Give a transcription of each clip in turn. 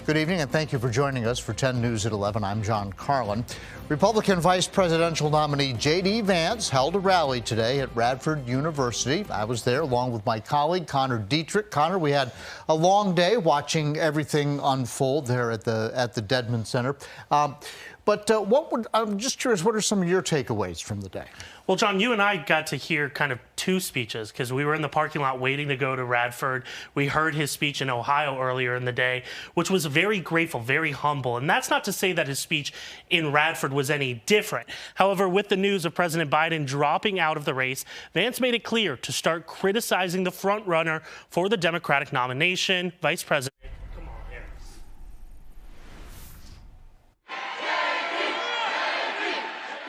Good evening, and thank you for joining us for 10 News at 11. I'm John Carlin. Republican vice presidential nominee J.D. Vance held a rally today at Radford University. I was there along with my colleague Connor Dietrich. Connor, we had a long day watching everything unfold there at the Dedman Center. I'm just curious, what are some of your takeaways from the day? Well, John, you and I got to hear kind of two speeches because we were in the parking lot waiting to go to Radford. We heard his speech in Ohio earlier in the day, which was very grateful, very humble. And that's not to say that his speech in Radford was any different. However, with the news of President Biden dropping out of the race, Vance made it clear to start criticizing the frontrunner for the Democratic nomination, Vice President Kamala Harris.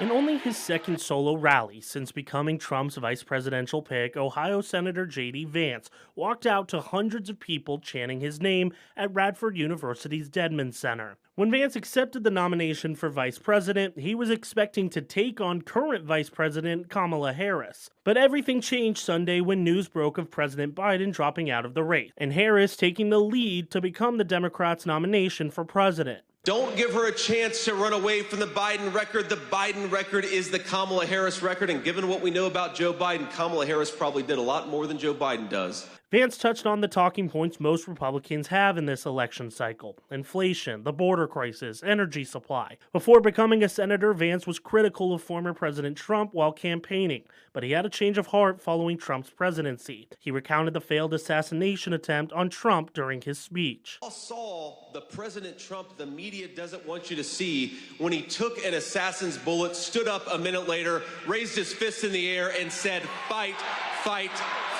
In only his second solo rally since becoming Trump's vice presidential pick, Ohio Senator J.D. Vance walked out to hundreds of people chanting his name at Radford University's Dedman Center. When Vance accepted the nomination for vice president, he was expecting to take on current Vice President Kamala Harris. But everything changed Sunday when news broke of President Biden dropping out of the race, and Harris taking the lead to become the Democrats' nomination for president. Don't give her a chance to run away from the Biden record. The Biden record is the Kamala Harris record, and given what we know about Joe Biden, Kamala Harris probably did a lot more than Joe Biden does. Vance touched on the talking points most Republicans have in this election cycle: inflation, the border crisis, energy supply. Before becoming a senator, Vance was critical of former President Trump while campaigning, but he had a change of heart following Trump's presidency. He recounted the failed assassination attempt on Trump during his speech. I saw the President Trump the media doesn't want you to see when he took an assassin's bullet, stood up a minute later, raised his fist in the air, and said, "Fight, fight,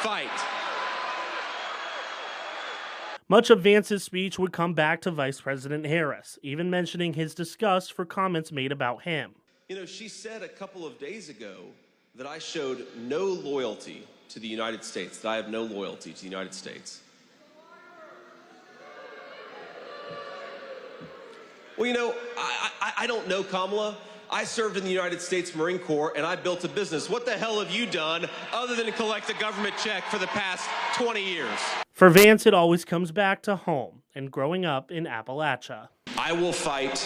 fight." Much of Vance's speech would come back to Vice President Harris, even mentioning his disgust for comments made about him. You know, she said a couple of days ago that I showed no loyalty to the United States, that I have no loyalty to the United States. Well, you know, I don't know Kamala. I served in the United States Marine Corps, and I built a business. What the hell have you done other than collect a government check for the past 20 years? For Vance, it always comes back to home and growing up in Appalachia. I will fight.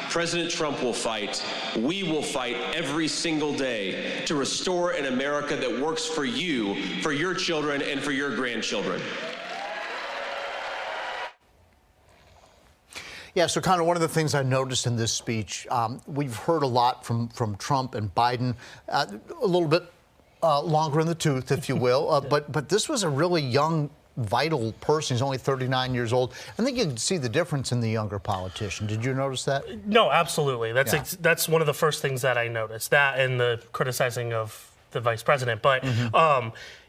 President Trump will fight. We will fight every single day to restore an America that works for you, for your children, and for your grandchildren. Yeah, so Connor, one of the things I noticed in this speech, we've heard a lot from Trump and Biden, a little bit longer in the tooth, if you will, but this was a really young, vital person. He's only 39 years old. I think you can see the difference in the younger politician. Did you notice that? No, absolutely. That's one of the first things that I noticed, that and the criticizing of the vice president. But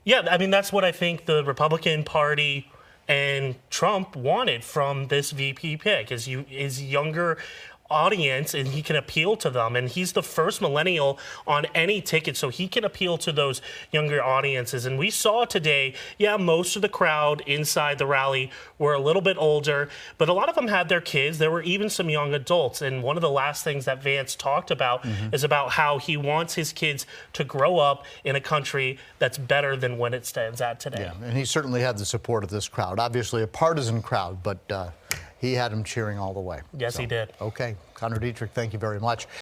yeah, I mean, that's what I think the Republican Party and Trump wanted from this VP pick, is younger audience, and he can appeal to them. And he's the first millennial on any ticket, so he can appeal to those younger audiences. And we saw today, yeah, most of the crowd inside the rally were a little bit older, but a lot of them had their kids. There were even some young adults. And one of the last things that Vance talked about is about how he wants his kids to grow up in a country that's better than when it stands at today. Yeah, and he certainly had the support of this crowd. Obviously a partisan crowd, but he had him cheering all the way. Yes, he did. Okay. Connor Dietrich, thank you very much.